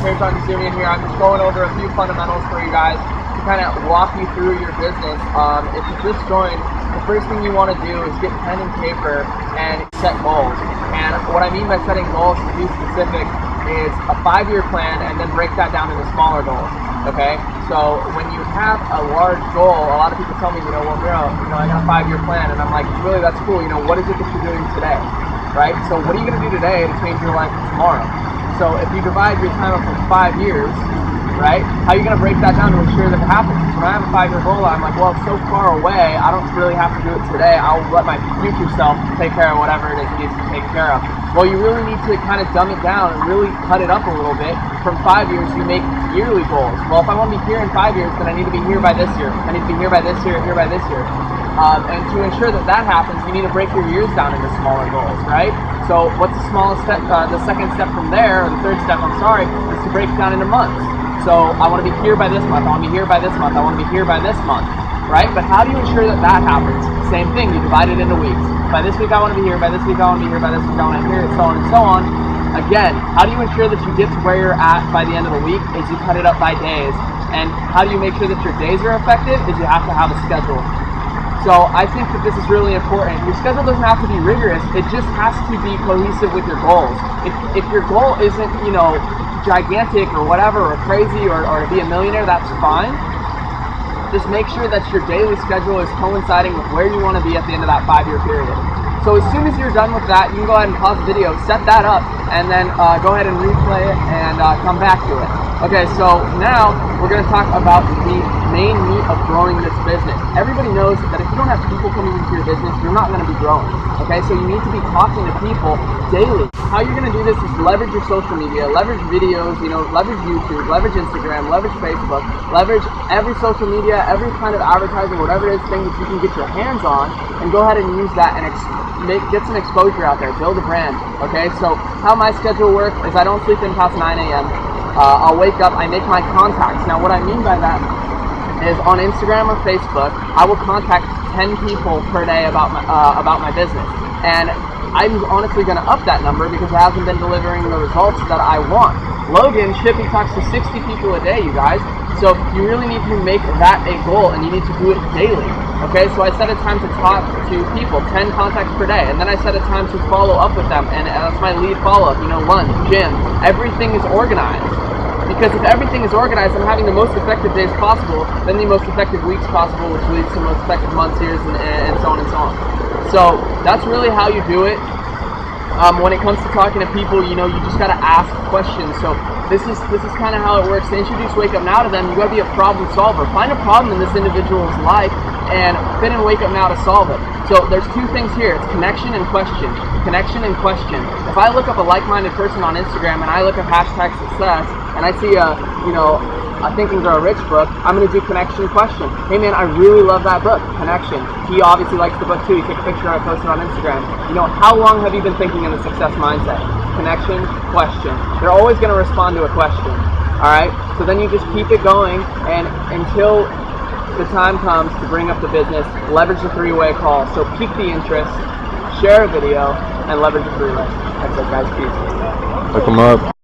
Mirojean Guezoumian here. I'm just going over a few fundamentals for you guys to kind of walk you through your business. If you just joined, the first thing you want to do is get pen and paper and set goals. And what I mean by setting goals, to be specific, is a 5-year plan and then break that down into smaller goals. Okay, so when you have a large goal, a lot of people tell me, well, Miro, I got a 5-year plan, and I'm like, really, that's cool. What is it that you're doing today, right? So what are you going to do today to change your life tomorrow? So if you divide your time up from 5 years, right, how are you going to break that down to ensure that it happens? When I have a 5-year goal, I'm like, well, it's so far away, I don't really have to do it today. I'll let my future self take care of whatever it is it needs to take care of. Well, you really need to kind of dumb it down and really cut it up a little bit. From 5 years, you make yearly goals. Well, if I want to be here in 5 years, then I need to be here by this year. I need to be here by this year, here by this year. And to ensure that that happens, you need to break your years down into smaller goals, right? So what's the smallest step, the second step from there, or the third step, I'm sorry, is to break it down into months. So I want to be here by this month, I want to be here by this month, I want to be here by this month, right? But how do you ensure that that happens? Same thing, you divide it into weeks. By this week I want to be here, by this week I want to be here, by this week I want to be here, so on and so on. Again, how do you ensure that you get to where you're at by the end of the week is you cut it up by days. And how do you make sure that your days are effective is you have to have a schedule. So I think that this is really important. Your schedule doesn't have to be rigorous, it just has to be cohesive with your goals. If your goal isn't, gigantic or whatever, or crazy, or to be a millionaire, that's fine. Just make sure that your daily schedule is coinciding with where you want to be at the end of that 5-year period. So as soon as you're done with that, you can go ahead and pause the video, set that up, and then go ahead and replay it and come back to it. Okay, so now we're going to talk about the main meat of growing this business. Everybody knows that if you don't have people coming into your business, you're not going to be growing. Okay, so you need to be talking to people daily. How you're going to do this is leverage your social media, leverage videos, leverage YouTube, leverage Instagram, leverage Facebook, leverage every social media, every kind of advertising, whatever it is, thing that you can get your hands on, and go ahead and use that and get some exposure out there, build a brand. Okay, so how my schedule works is I don't sleep in past 9 a.m. I'll wake up, I make my contacts. Now what I mean by that is on Instagram or Facebook, I will contact 10 people per day about my business. And I'm honestly going to up that number because it hasn't been delivering the results that I want. Logan Shipping talks to 60 people a day, you guys. So you really need to make that a goal, and you need to do it daily. Okay, so I set a time to talk to people, 10 contacts per day, and then I set a time to follow up with them, and that's my lead follow-up, lunch, gym, everything is organized. Because if everything is organized, I'm having the most effective days possible, then the most effective weeks possible, which leads to the most effective months, years, and so on and so on. So that's really how you do it. When it comes to talking to people, you just gotta ask questions. So this is kind of how it works. To introduce Wake Up Now to them, you gotta be a problem solver. Find a problem in this individual's life and fit in Wake Up Now to solve it. So there's two things here. It's connection and question. Connection and question. If I look up a like-minded person on Instagram and I look up hashtag success and I see a Think and Grow Rich book, I'm going to do connection question. Hey man, I really love that book, Connection. He obviously likes the book too. He took a picture and I posted it on Instagram. How long have you been thinking in the success mindset? Connection, question. They're always going to respond to a question. Alright? So then you just keep it going, and until the time comes to bring up the business, leverage the 3-way call. So pique the interest, share a video, and leverage the 3-way. That's it guys, peace. Look them up.